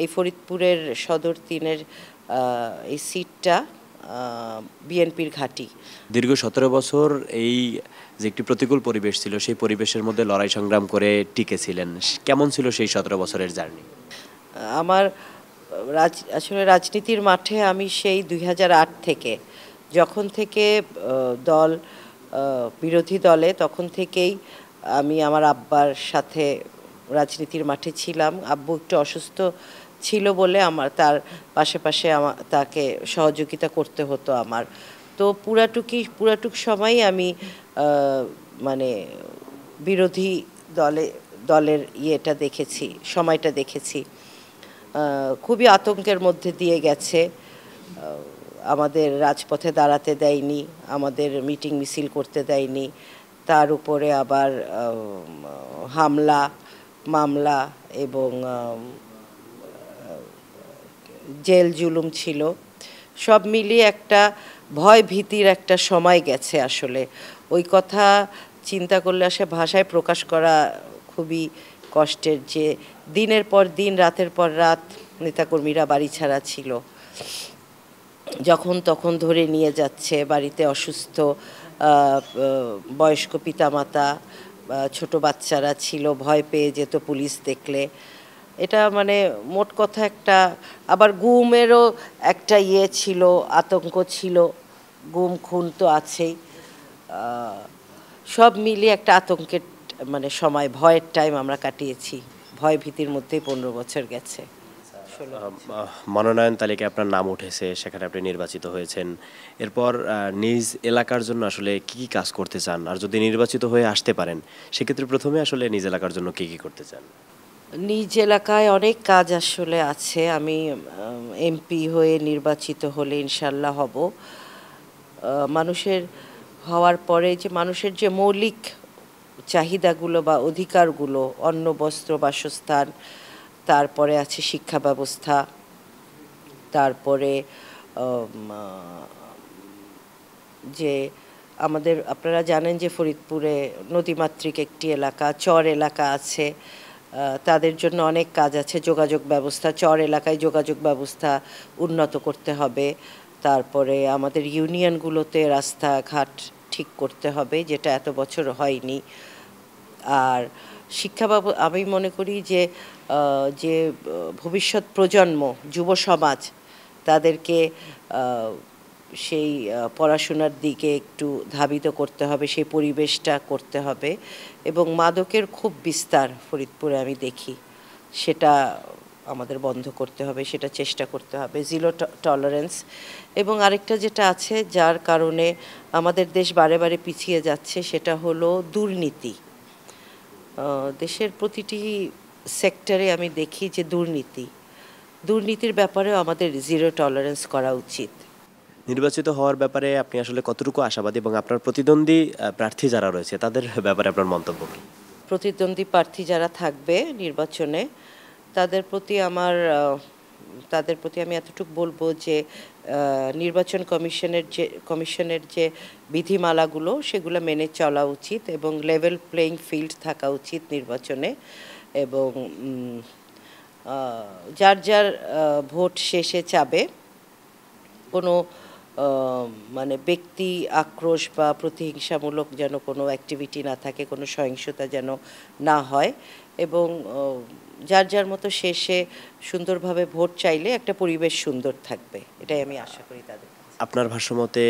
এই ফরিদপুরের সদর ৩-এর এই সিটটা বিএনপির ঘাঁটি। দীর্ঘ ১৭ বছর এই যে একটি প্রতিকূল পরিবেশ ছিল, সেই পরিবেশের মধ্যে লড়াই সংগ্রাম করে টিকেছিলেন। কেমন ছিল সেই ১৭ বছরের জার্নি? আমার আসলে রাজনীতির মাঠে আমি সেই ২০০৮ থেকে, যখন থেকে দল বিরোধী দলে, তখন থেকেই আমি আমার আব্বার সাথে রাজনীতির মাঠে ছিলাম। আব্বু একটু অসুস্থ ছিল বলে আমার তার পাশে পাশে তাকে সহযোগিতা করতে হতো আমার। তো পুরাটুক সময়ই আমি মানে বিরোধী দলের ইয়েটা দেখেছি, সময়টা দেখেছি। খুবই আতঙ্কের মধ্যে দিয়ে গেছে। আমাদের রাজপথে দাঁড়াতে দেয়নি, আমাদের মিটিং মিছিল করতে দেয়নি, তার উপরে আবার হামলা মামলা এবং জেল জুলুম ছিল। সব মিলিয়ে একটা ভয় ভীতির একটা সময় গেছে। আসলে ওই কথা চিন্তা করলে ভাষায় প্রকাশ করা খুবই কষ্টের, যে দিনের পর দিন, রাতের পর রাত নেতাকর্মীরা বাড়ি ছাড়া ছিল, যখন তখন ধরে নিয়ে যাচ্ছে। বাড়িতে অসুস্থ বয়স্ক পিতামাতা, ছোট বাচ্চারা ছিল, ভয় পেয়ে যেত পুলিশ দেখলে। এটা মানে মোট কথা একটা, আবার গুমেরও একটা ইয়ে ছিল, আতঙ্ক ছিল, গুম খুন তো আছেই। সব মিলিয়ে একটা আতঙ্কের সময়, ভয়ের টাইম আমরা কাটিয়েছি। ভয় ভীতির মধ্যেই ১৫ বছর গেছে। মনোনয়ন তালিকায় আপনার নাম উঠেছে, সেখানে আপনি নির্বাচিত হয়েছেন। এরপর নিজ এলাকার জন্য আসলে কি কাজ করতে চান, আর যদি নির্বাচিত হয়ে আসতে পারেন সেক্ষেত্রে প্রথমে আসলে নিজ এলাকার জন্য কি করতে চান? নিজ এলাকায় অনেক কাজ আসলে আছে। আমি এমপি হয়ে নির্বাচিত হলে ইনশাল্লাহ হব। মানুষের হওয়ার পরে যে মানুষের যে মৌলিক চাহিদাগুলো বা অধিকারগুলো, অন্ন বস্ত্র বাসস্থান, তারপরে আছে শিক্ষা ব্যবস্থা, তারপরে যে আপনারা জানেন যে ফরিদপুরে নদীমাতৃক একটি এলাকা, চর এলাকা আছে, তাদের জন্য অনেক কাজ আছে। যোগাযোগ ব্যবস্থা, চর এলাকায় যোগাযোগ ব্যবস্থা উন্নত করতে হবে। তারপরে আমাদের ইউনিয়নগুলোতে রাস্তাঘাট ঠিক করতে হবে, যেটা এত বছর হয়নি। আর আমি মনে করি যে যে ভবিষ্যৎ প্রজন্ম, যুব সমাজ, তাদেরকে সেই পড়াশোনার দিকে একটু ধাবিত করতে হবে, সেই পরিবেশটা করতে হবে। এবং মাদকের খুব বিস্তার ফরিদপুরে আমি দেখি, সেটা আমাদের বন্ধ করতে হবে, সেটা চেষ্টা করতে হবে, জিরো টলারেন্স। এবং আরেকটা যেটা আছে, যার কারণে আমাদের দেশ বারে বারে পিছিয়ে যাচ্ছে, সেটা হলো দুর্নীতি। দেশের প্রতিটি সেক্টরে আমি দেখি যে দুর্নীতির ব্যাপারেও আমাদের জিরো টলারেন্স করা উচিত। নির্বাচিত হওয়ার ব্যাপারে আপনি আসলে কতটুকু আশাবাদী, এবং আপনার প্রতিদ্বন্দ্বী প্রার্থী যারা রয়েছে তাদের ব্যাপারে আপনার মন্তব্য কি? প্রতিদ্বন্দ্বী প্রার্থী যারা থাকবে নির্বাচনে, তাদের প্রতি আমি এতটুকু বলবো যে নির্বাচন কমিশনের যে বিধিমালাগুলো, সেগুলো মেনে চলা উচিত, এবং লেভেল প্লেইং ফিল্ড থাকা উচিত নির্বাচনে। এবং যার ভোট শেষে চাবে, কোনো ব্যক্তি আক্রোশ বা প্রতিহিংসামূলক যেন কোনো অ্যাক্টিভিটি না থাকে, কোনো সহিংসতা যেন না হয়, এবং যার মতো শেষে সুন্দরভাবে ভোট চাইলে একটা পরিবেশ সুন্দর থাকবে, এটাই আমি আশা করি তাদের। আপনার ভাষ্যমতে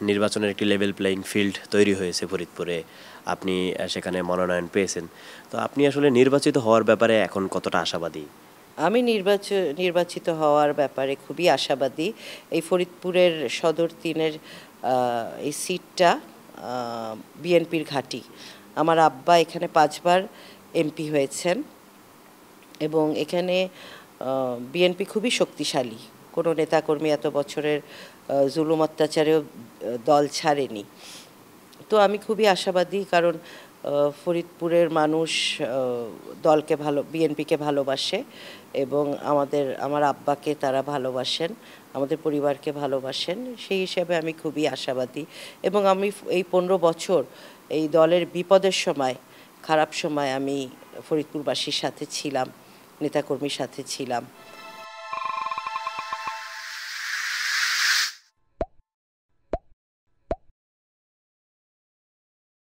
নির্বাচনের একটি লেভেল প্লেইং ফিল্ড তৈরি হয়েছে ফরিদপুরে, আপনি সেখানে মনোনয়ন পেয়েছেন, তো আপনি আসলে নির্বাচিত হওয়ার ব্যাপারে এখন কতটা আশাবাদী? আমি নির্বাচিত হওয়ার ব্যাপারে খুবই আশাবাদী। এই ফরিদপুরের সদর ৩-এর এই সিটটা বিএনপির ঘাঁটি। আমার আব্বা এখানে 5 বার এমপি হয়েছেন, এবং এখানে বিএনপি খুবই শক্তিশালী। কোনো নেতাকর্মী এত বছরের জুলুম অত্যাচারেও দল ছাড়েনি। তো আমি খুবই আশাবাদী, কারণ ফরিদপুরের মানুষ বিএনপিকে ভালোবাসে, এবং আমার আব্বাকে তারা ভালোবাসেন, আমাদের পরিবারকে ভালোবাসেন। সেই হিসেবে আমি খুবই আশাবাদী, এবং আমি এই 15 বছর এই দলের বিপদের সময়, খারাপ সময় আমি ফরিদপুরবাসীর সাথে ছিলাম, নেতাকর্মীর সাথে ছিলাম।